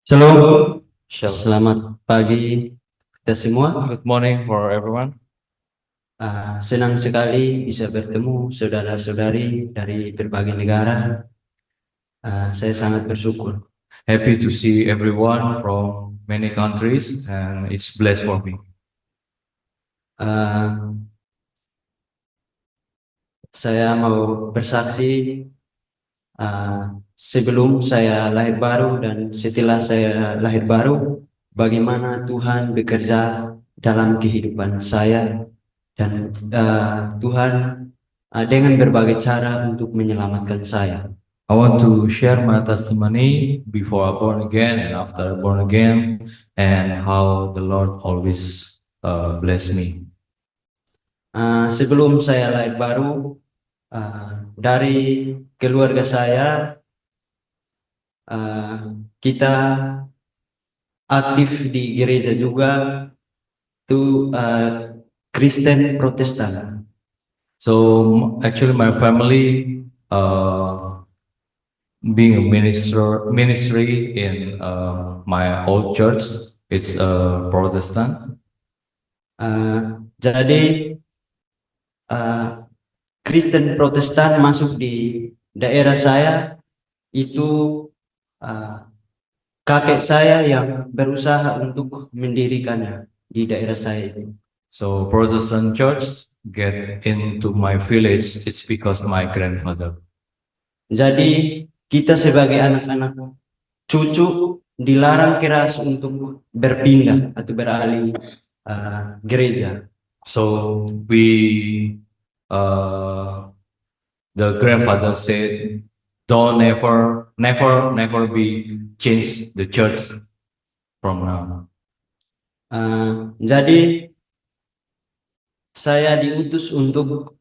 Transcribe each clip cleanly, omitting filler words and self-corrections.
Shalom, selamat pagi kita semua. Good morning for everyone. Senang sekali bisa bertemu saudara-saudari dari berbagai negara. Saya sangat bersyukur. Happy to see everyone from many countries, and it's blessed for me. Saya mau bersaksi sebelum saya lahir baru dan setelah saya lahir baru, bagaimana Tuhan bekerja dalam kehidupan saya dan Tuhan dengan berbagai cara untuk menyelamatkan saya. I want to share my testimony before I born again and after I born again, and how the Lord always bless me. Sebelum saya lahir baru, dari keluarga saya, kita aktif di gereja juga, itu Kristen Protestan. So actually my family being a ministry in my old church, it's Protestant. Jadi Kristen Protestan masuk di daerah saya itu kakek saya yang berusaha untuk mendirikannya di daerah saya itu. So Protestant church get into my village, it's because my grandfather. Jadi kita sebagai anak-anak cucu dilarang keras untuk berpindah atau beralih gereja. So we, the grandfather said, don't never be change the church from now. Jadi saya diutus untuk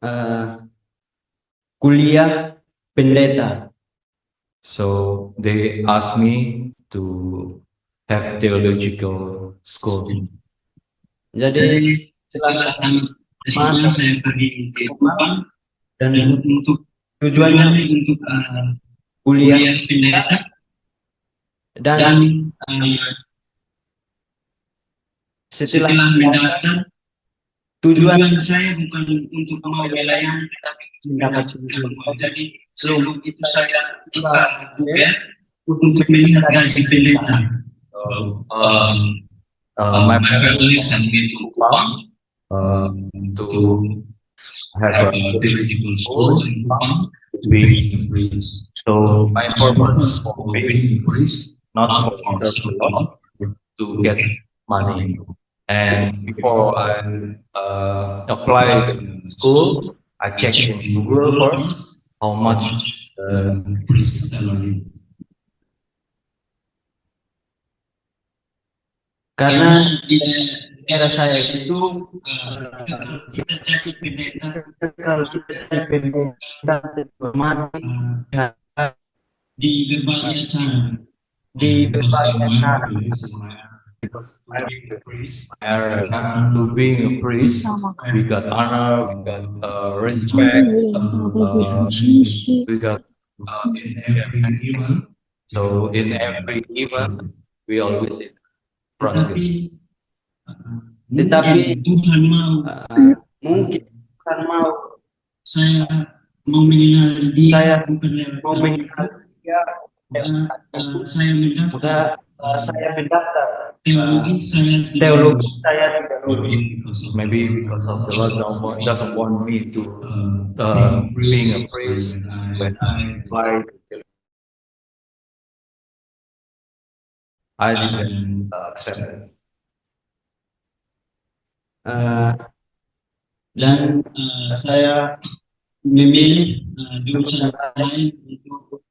kuliah pendeta. So they asked me to have theological school. Jadi setelah SMA saya pergi ke Kupang dan untuk tujuannya untuk kuliah pendeta dan setelah mendaftar, tujuan saya bukan untuk mau melayani tetapi mendapatkan uang. Jadi sebelum itu saya buka Google untuk melihat gaji pendeta. My family sent me to Kupang to have a theological school in Kupang, being a priest. So my purpose is for being a priest, not for serve the Lord, to get money. And before I apply the school, I check in Google first how much priest salary. Karena di daerah saya itu kita cari pendeta, kalau kita cari pendeta mati di berbagai acara, Because being a priest, to being a priest, we got honor, we got respect, we got in every event. So in every event, we always in front. Tetapi Tuhan mau, mungkin Tuhan mau saya mau mengenal dia, saya mau mengenal dia, saya mendaftar teologi saya tidak lulus. Maybe because of the Lord doesn't want me to being a priest when I apply. I didn't accept it. Dan saya memilih jurusan lain untuk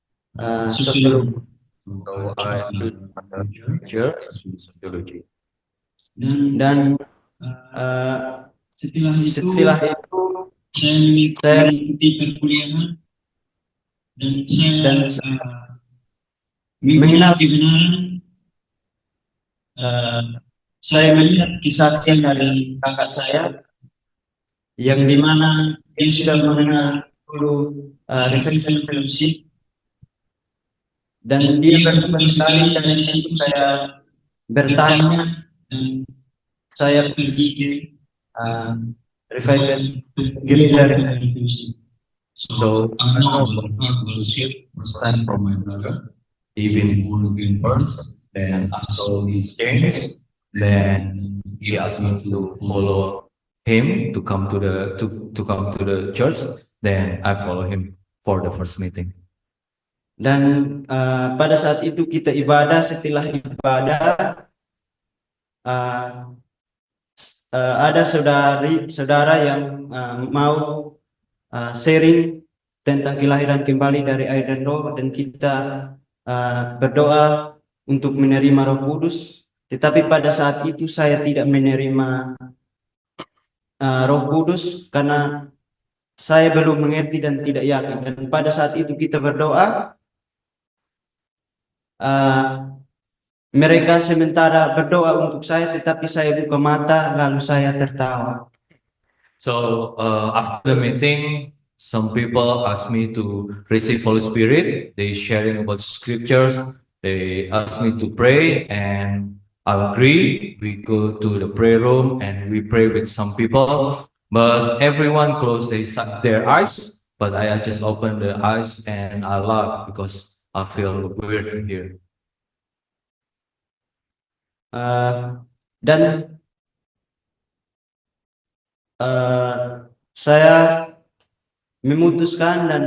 sosiologi. So I choose major sociology. Dan setelah itu saya mengikuti perkuliahan dan saya mengenal kebenaran. Saya melihat kesaksian dari kakak saya yang dimana dia sudah mengenal Revival Fellowship, dan dia berdua sekali, dan di situ saya bertanya, dan saya pergi ke revival gereja revival. So I know about fellowship first time from my brother. He been born again first, then I saw his change. Then he asked me to follow him to come to the church. Then I follow him for the first meeting. Dan pada saat itu kita ibadah, setelah ibadah ada saudara yang mau sharing tentang kelahiran kembali dari air dan roh, dan kita berdoa untuk menerima Roh Kudus. Tetapi pada saat itu saya tidak menerima Roh Kudus karena saya belum mengerti dan tidak yakin. Dan pada saat itu kita berdoa, mereka sementara berdoa untuk saya, tetapi saya buka mata lalu saya tertawa. So after the meeting, some people asked me to receive Holy Spirit. They sharing about scriptures. They asked me to pray, and I agree. We go to the prayer room and we pray with some people. But everyone closed their eyes. But I just opened the eyes and I laugh because I feel weird here. Dan saya memutuskan dan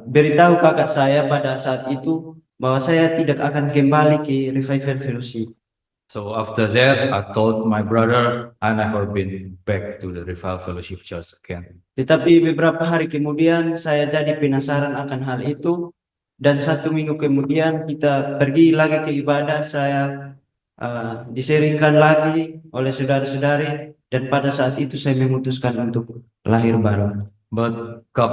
beritahu kakak saya pada saat itu bahwa saya tidak akan kembali ke Revival Fellowship. So after that, I told my brother I never been back to the Revival Fellowship Church again. Tetapi beberapa hari kemudian saya jadi penasaran akan hal itu, dan 1 minggu kemudian kita pergi lagi ke ibadah. Saya diseringkan lagi oleh saudara-saudari, dan pada saat itu saya memutuskan untuk lahir baru. But a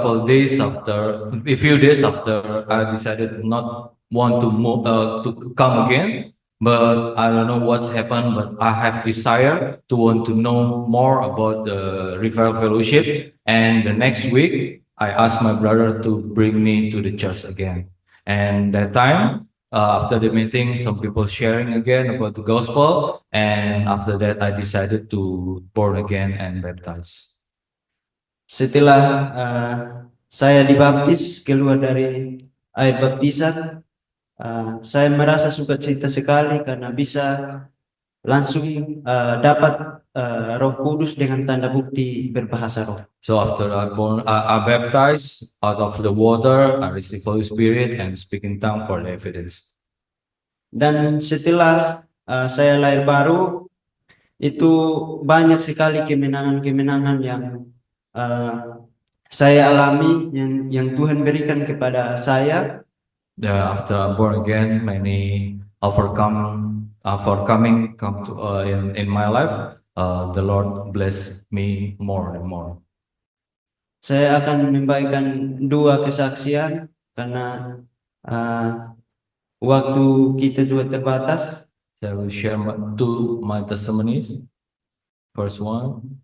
few days after, I decided not want to move to come again. But I don't know what's happened. But I have desire to want to know more about the Revival Fellowship. And the next week, I asked my brother to bring me to the church again. And that time, after the meeting, some people sharing again about the gospel. And after that, I decided to born again and baptize. Setelah saya dibaptis, keluar dari air baptisan, saya merasa sukacita sekali karena bisa langsung dapat Roh Kudus dengan tanda bukti berbahasa roh. So after I baptized out of the water, I received Holy Spirit and speaking tongue for the evidence. Dan setelah saya lahir baru, itu banyak sekali kemenangan-kemenangan yang saya alami, yang Tuhan berikan kepada saya. After I'm born again, many overcoming come to in my life. The Lord bless me more and more. Saya akan membagikan 2 kesaksian karena waktu kita juga terbatas. I will share my testimonies. First one.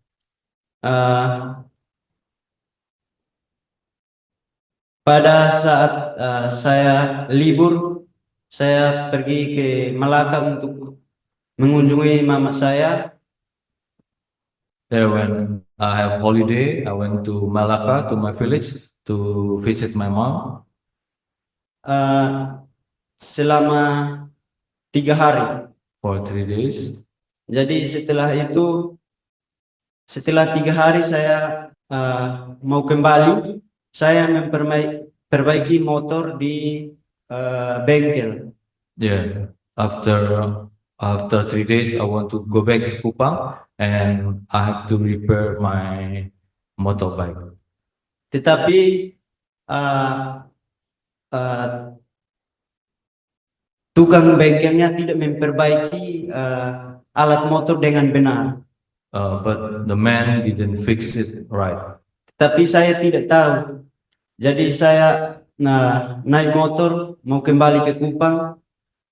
Pada saat saya libur, saya pergi ke Malaka untuk mengunjungi mama saya. When I have holiday, I went to Malaka, to my village, to visit my mom. Selama 3 hari. For 3 days. Jadi setelah 3 hari saya mau kembali. Saya memperbaiki motor di bengkel. Yeah, after 3 days, I want to go back to Kupang and I have to repair my motorbike. Tetapi tukang bengkelnya tidak memperbaiki alat motor dengan benar. But the man didn't fix it right. Tapi saya tidak tahu. Jadi saya naik motor mau kembali ke Kupang,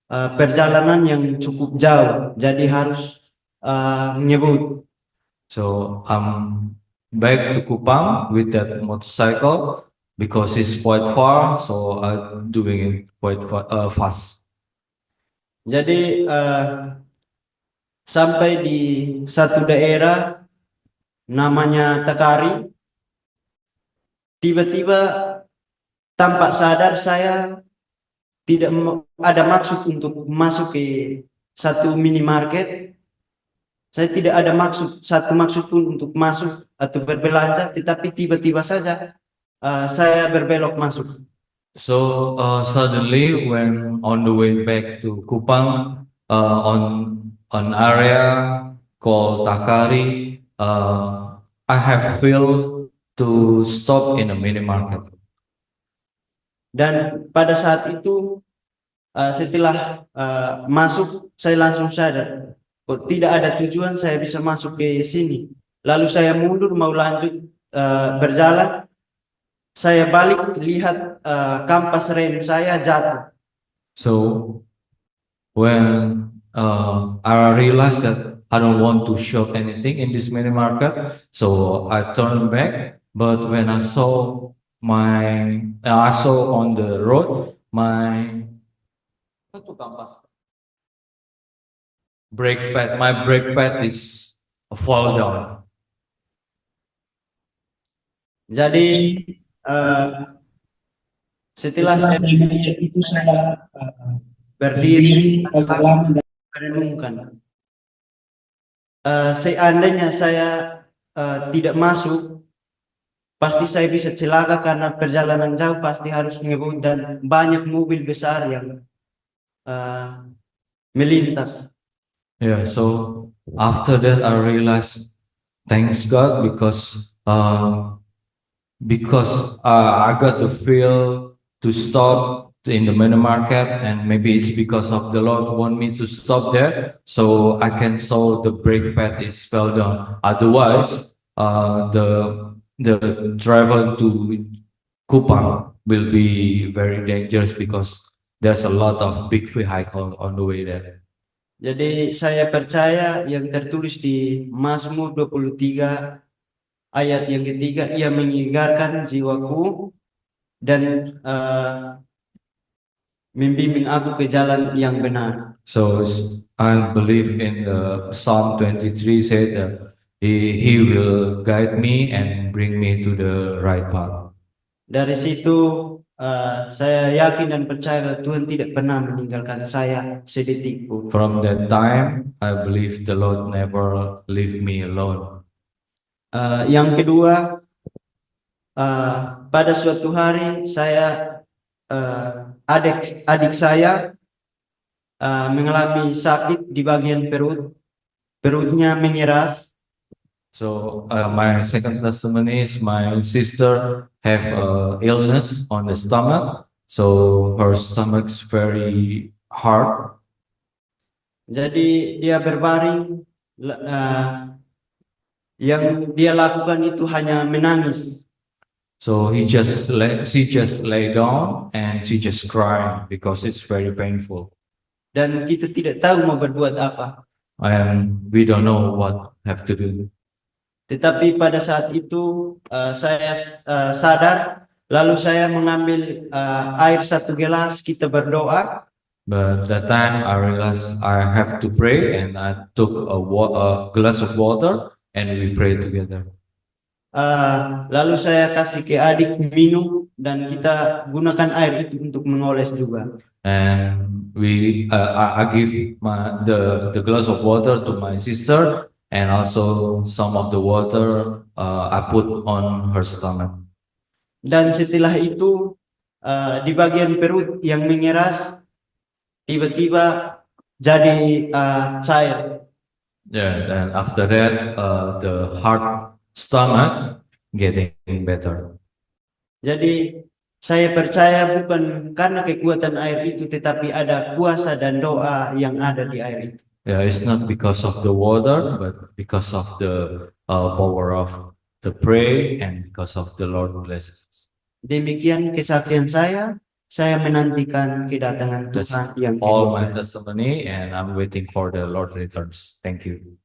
perjalanan yang cukup jauh, jadi harus ngebut. So back to Kupang with that motorcycle because it's quite far, so I'm doing it quite fast. Jadi sampai di satu daerah namanya Takari, tiba-tiba tanpa sadar saya tidak ada maksud untuk masuk ke satu minimarket. Saya tidak ada satu maksud pun untuk masuk atau berbelanja, tetapi tiba-tiba saja saya berbelok masuk. So suddenly, when on the way back to Kupang, on an area called Takari, I have feel to stop in a mini market. Dan pada saat itu setelah masuk, saya langsung sadar, kok tidak ada tujuan saya bisa masuk ke sini. Lalu saya mundur mau lanjut berjalan, saya balik lihat kampas rem saya jatuh. So when I realized that I don't want to shop anything in this mini market, so I turned back. But when I saw on the road my brake pad is fall down. Jadi setelah saya melihat itu, saya berdiri agak lama dan merenungkan. Seandainya saya tidak masuk, pasti saya bisa celaka karena perjalanan jauh pasti harus ngebut dan banyak mobil besar yang melintas. Yeah, so after that I realized, thanks God, because I got the feel to stop in the mini market, and maybe it's because of the Lord want me to stop there, so I can saw the brake pad is fell down. Otherwise, the travel to Kupang will be very dangerous because there's a lot of big vehicle on the way there. Jadi saya percaya yang tertulis di Mazmur 23 ayat yang ketiga, ia menyegarkan jiwaku dan membimbing aku ke jalan yang benar. So I believe in the Psalm 23 said that he will guide me and bring me to the right path. Dari situ saya yakin dan percaya bahwa Tuhan tidak pernah meninggalkan saya sedetik pun. From that time, I believe the Lord never leave me alone. Yang kedua, pada suatu hari saya adik saya mengalami sakit di bagian perutnya mengeras. So my second testimony is my sister have illness on the stomach, so her stomach's very hard. Jadi dia berbaring, yang dia lakukan itu hanya menangis. So she just lay down and she just crying because it's very painful. Dan kita tidak tahu mau berbuat apa. And we don't know what have to do. Tetapi pada saat itu saya sadar, lalu saya mengambil air 1 gelas, kita berdoa. But that time I realized I have to pray, and I took a glass of water and we prayed together. Lalu saya kasih ke adik minum dan kita gunakan air itu untuk mengoles juga. And I give the glass of water to my sister, and also some of the water I put on her stomach. Dan setelah itu di bagian perut yang mengeras tiba-tiba jadi cair. Yeah, and after that the hard stomach getting better. Jadi saya percaya bukan karena kekuatan air itu, tetapi ada kuasa dan doa yang ada di air itu. Yeah, it's not because of the water, but because of the power of the pray and because of the Lord blessings. Demikian kesaksian saya menantikan kedatangan Tuhan yang all my testimony, and I'm waiting for the Lord returns. Thank you.